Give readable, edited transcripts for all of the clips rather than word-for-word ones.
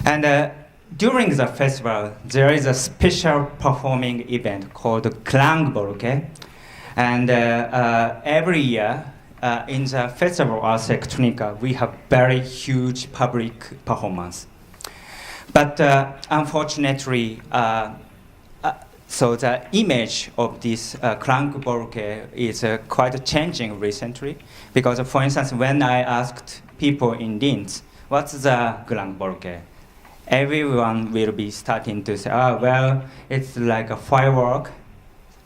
And during the festival, there is a special performing event called Klangbolke. And every year, in the Festival of Electronica, we have very huge public performance. But unfortunately, so the image of this Klangbolke is quite changing recently. Because, for instance, when I asked people in Linz, what's the Klangbolke? Everyone will be starting to say, oh, well, it's like a firework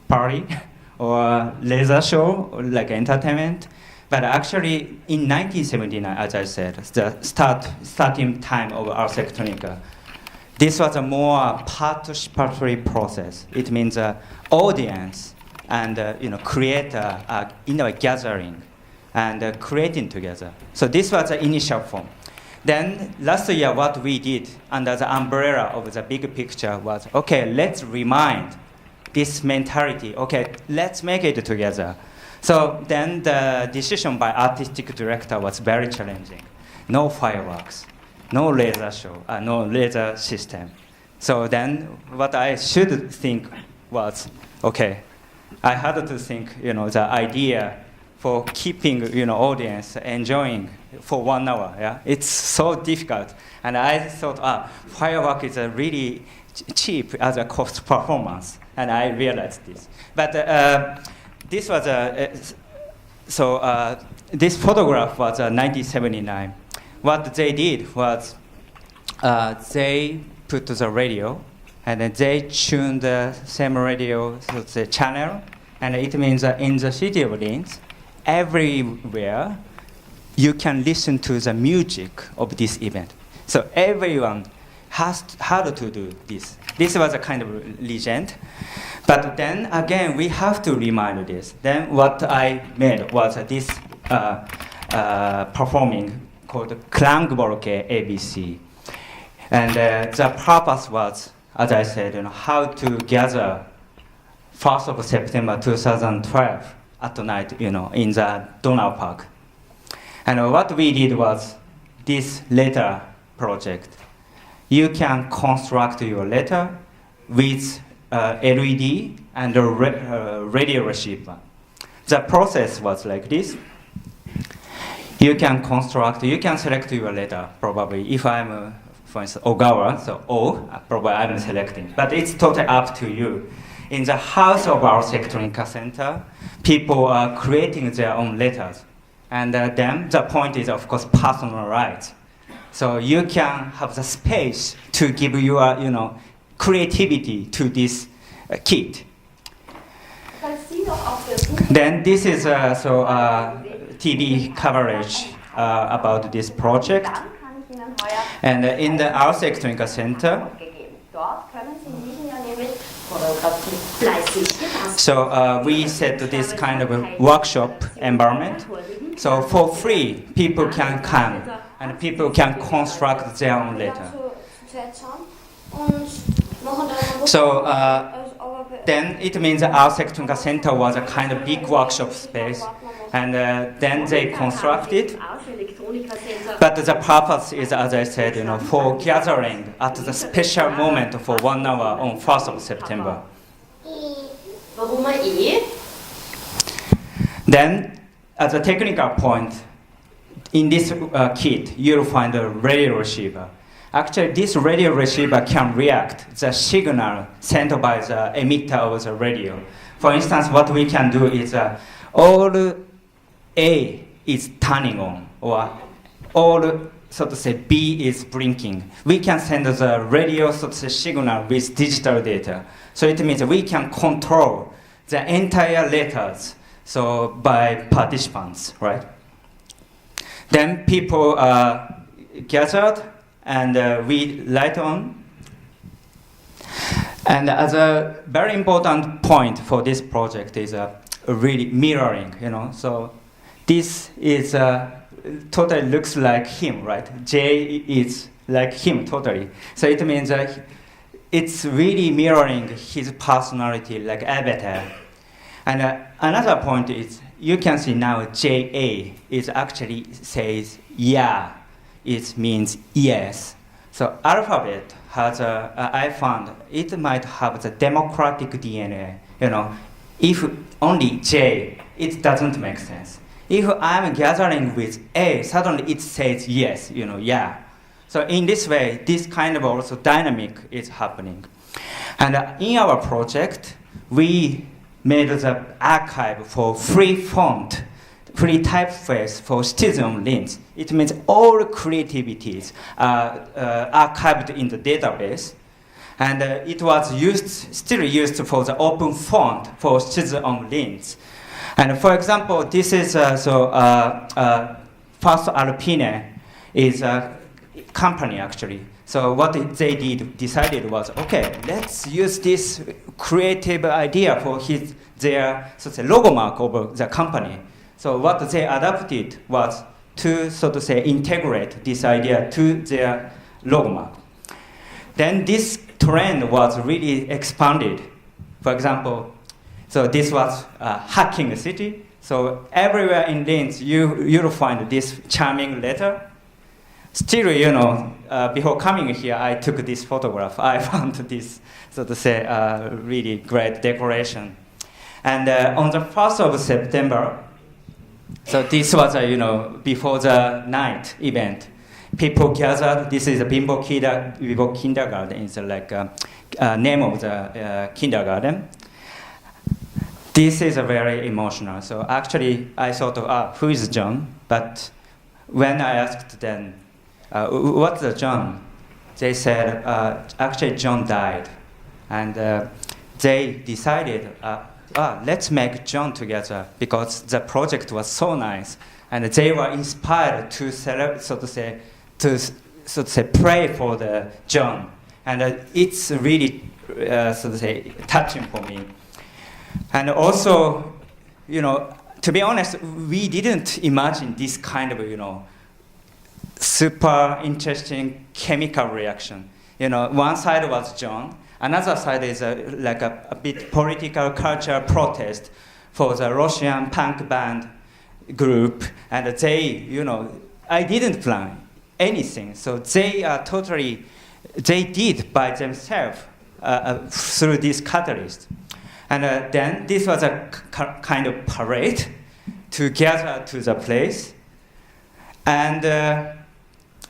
party or laser show, or like entertainment. But actually, in 1979, as I said, the starting time of Ars Electronica, this was a more participatory process. It means audience and create a gathering and creating together. So this was the initial form. Then last year, what we did under the umbrella of the big picture was, okay, let's remind this mentality. Okay, let's make it together. So then the decision by artistic director was very challenging. No fireworks, no laser show, no laser system. So then what I should think was, okay, I had to think, the idea for keeping, audience enjoying for 1 hour. Yeah, it's so difficult. And I thought, firework is a really cheap as a cost performance, and I realized this. But this was this photograph was 1979. What they did was they put the radio, and then they tuned the same radio to the channel, and it means in the city of Linz, everywhere you can listen to the music of this event. So everyone had to do this. This was a kind of legend. But then again, we have to remind this. Then what I made was this performing called Klangbolke ABC. And the purpose was, as I said, how to gather 1st of September 2012 at night, in the Donau Park. And what we did was this letter project. You can construct your letter with LED and a radio receiver. The process was like this. You can select your letter, probably. If I'm, for instance, Ogawa, so O, probably I'm selecting. But it's totally up to you. In the house of our Electronica Center, people are creating their own letters. And then the point is, of course, personal rights. So you can have the space to give your, creativity to this kit. Then this is TV coverage about this project. And in the Ars Electronica Center, so we set this kind of a workshop environment. So for free, people can come and people can construct their own letter. So then it means our Electronica Center was a kind of big workshop space, and then they constructed. But the purpose is, as I said, for gathering at the special moment for 1 hour on 1st of September. Then, as a technical point, in this kit, you'll find a radio receiver. Actually, this radio receiver can react the signal sent by the emitter of the radio. For instance, what we can do is all A is turning on, or all, so to say, B is blinking. We can send the radio, so to say, signal with digital data. So it means we can control the entire letters, so by participants, right? Then people gathered, and we light on. And as a very important point for this project is really mirroring, So this is totally looks like him, right? J is like him totally. So it means it's really mirroring his personality, like avatar. And another point is you can see now JA is actually says yeah. It means yes. So alphabet has I found it might have the democratic DNA. If only J, it doesn't make sense. If I'm gathering with A, suddenly it says yes, yeah. So in this way, this kind of also dynamic is happening. And in our project, we made the archive for free font, free typeface for citizen links. It means all creativities are archived in the database. And it was still used for the open font for citizen links. And for example, this is First Alpine is a company actually. So what they decided was, okay, let's use this creative idea for their logo mark of the company. So what they adapted was to integrate this idea to their logo mark. Then this trend was really expanded. For example, so this was hacking city. So everywhere in Linz, you'll find this charming letter. Still, before coming here, I took this photograph. I found this, really great decoration. And on the 1st of September, so this was, before the night event, people gathered. This is a Bimbo kindergarten. It's name of the kindergarten. This is a very emotional. So actually, I thought, who is John? But when I asked them, what's the John? They said, actually, John died. And they decided, let's make John together because the project was so nice. And they were inspired to pray for the John. And it's really, touching for me. And also, to be honest, we didn't imagine this kind of, super interesting chemical reaction. One side was John, another side is a bit political culture protest for the Russian punk band group, and they, I didn't plan anything, so they did by themselves through this catalyst. And then this was a kind of parade to gather to the place. And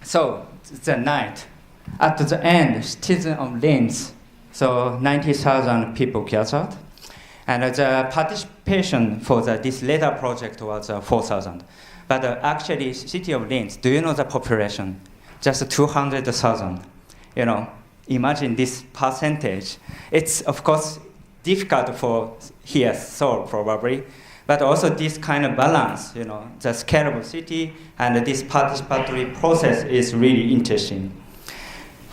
so the night, at the end, citizen of Linz, so 90,000 people gathered. And the participation for this letter project was 4,000. But actually, city of Linz, do you know the population? Just 200,000. Imagine this percentage. It's, of course, difficult for here, Seoul probably, but also this kind of balance, the scalable city and this participatory process is really interesting.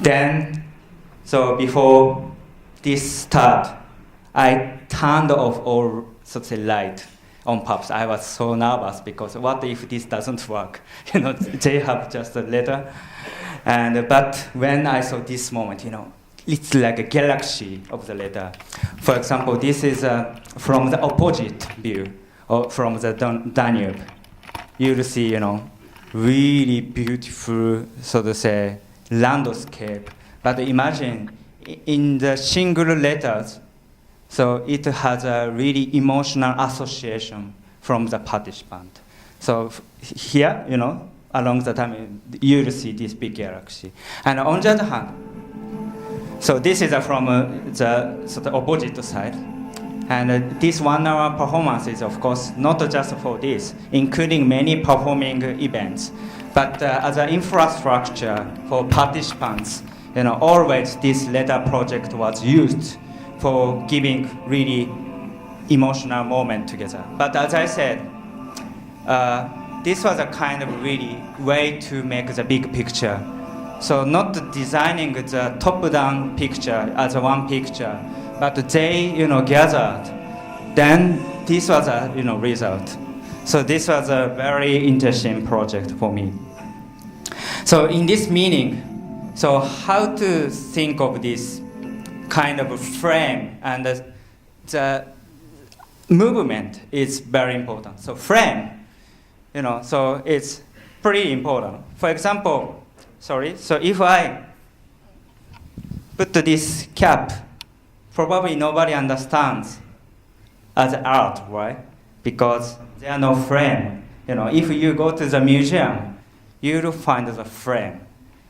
Then, so before this start, I turned off all light on purpose. I was so nervous because what if this doesn't work? They have just a letter. But when I saw this moment, it's like a galaxy of the letter. For example, this is from the opposite view, or from the Danube. You'll see, really beautiful, landscape. But imagine, in the single letters, so it has a really emotional association from the participant. So here, along the time, you'll see this big galaxy. And on the other hand, so this is from the opposite side. And this 1 hour performance is, of course, not just for this, including many performing events, but as an infrastructure for participants, always this letter project was used for giving really emotional moment together. But as I said, this was a kind of really way to make the big picture. So not designing the top-down picture as one picture, but they, gathered. Then this was a, result. So this was a very interesting project for me. So in this meaning, so how to think of this kind of frame and the movement is very important. So frame, so it's pretty important. For example, so if I put this cap, probably nobody understands as art, right? Because there are no frame. You know, if you go to the museum, you'll find the frame.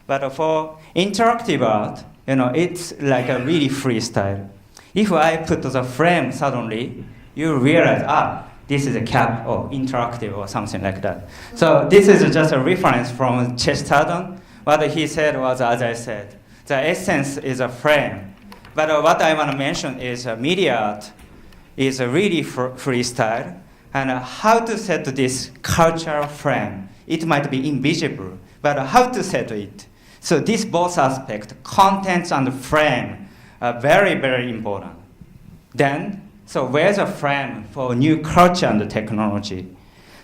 But for interactive art, you know, it's like a really freestyle. If I put the frame suddenly, you realize, this is a cap or interactive or something like that. So this is just a reference from Chesterton. What he said was, as I said, the essence is a frame. But what I want to mention is media art is a really freestyle. And how to set this cultural frame. It might be invisible, but how to set it. So these both aspects, contents and frame, are very, very important. Then, so where's a frame for new culture and technology?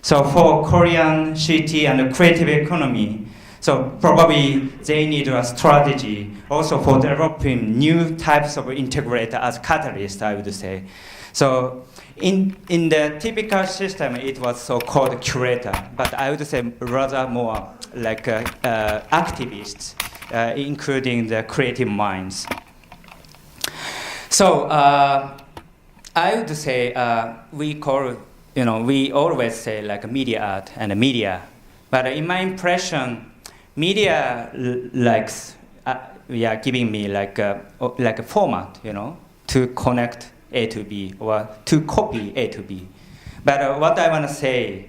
So for Korean city and creative economy, so probably they need a strategy also for developing new types of integrator as catalyst, I would say. So in the typical system, it was so-called curator, but I would say rather more like activists, including the creative minds. So I would say we always say like media art and media, but in my impression, media likes giving me like a format, you know, to connect A to B or to copy A to B. But what I want to say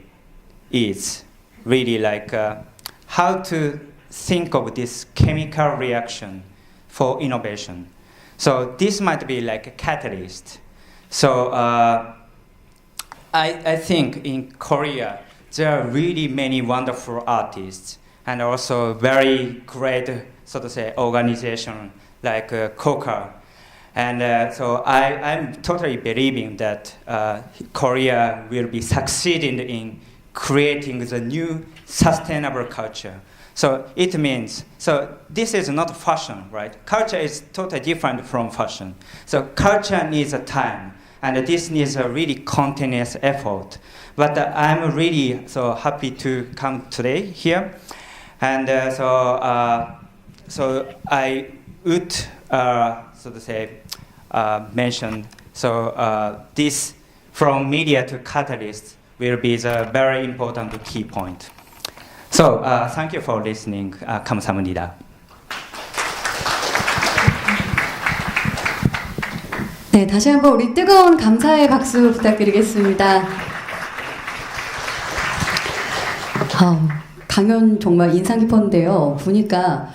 is really like how to think of this chemical reaction for innovation. So this might be like a catalyst. So I think in Korea there are really many wonderful artists and also very great, so to say, organization like KOCCA. And so I'm totally believing that Korea will be succeeding in creating the new sustainable culture. So it means, so this is not fashion, right? Culture is totally different from fashion. So culture needs a time, and this needs a really continuous effort. But I'm really so happy to come today here. And so I would, so to say, mention, so this from media to catalyst will be the very important key point. So thank you for listening. 감사합니다. 네, 다시 한번 우리 뜨거운 감사의 박수 부탁드리겠습니다. 강연 정말 인상 깊었는데요. 보니까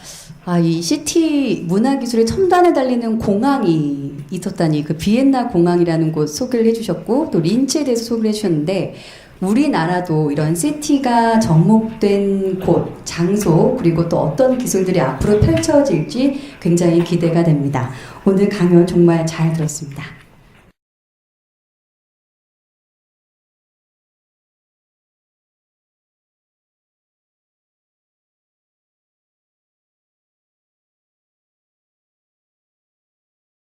이 시티 문화기술의 첨단에 달리는 공항이 있었다니, 그 비엔나 공항이라는 곳 소개를 해주셨고, 또 린치에 대해서 소개를 해주셨는데, 우리나라도 이런 시티가 접목된 곳, 장소, 그리고 또 어떤 기술들이 앞으로 펼쳐질지 굉장히 기대가 됩니다. 오늘 강연 정말 잘 들었습니다.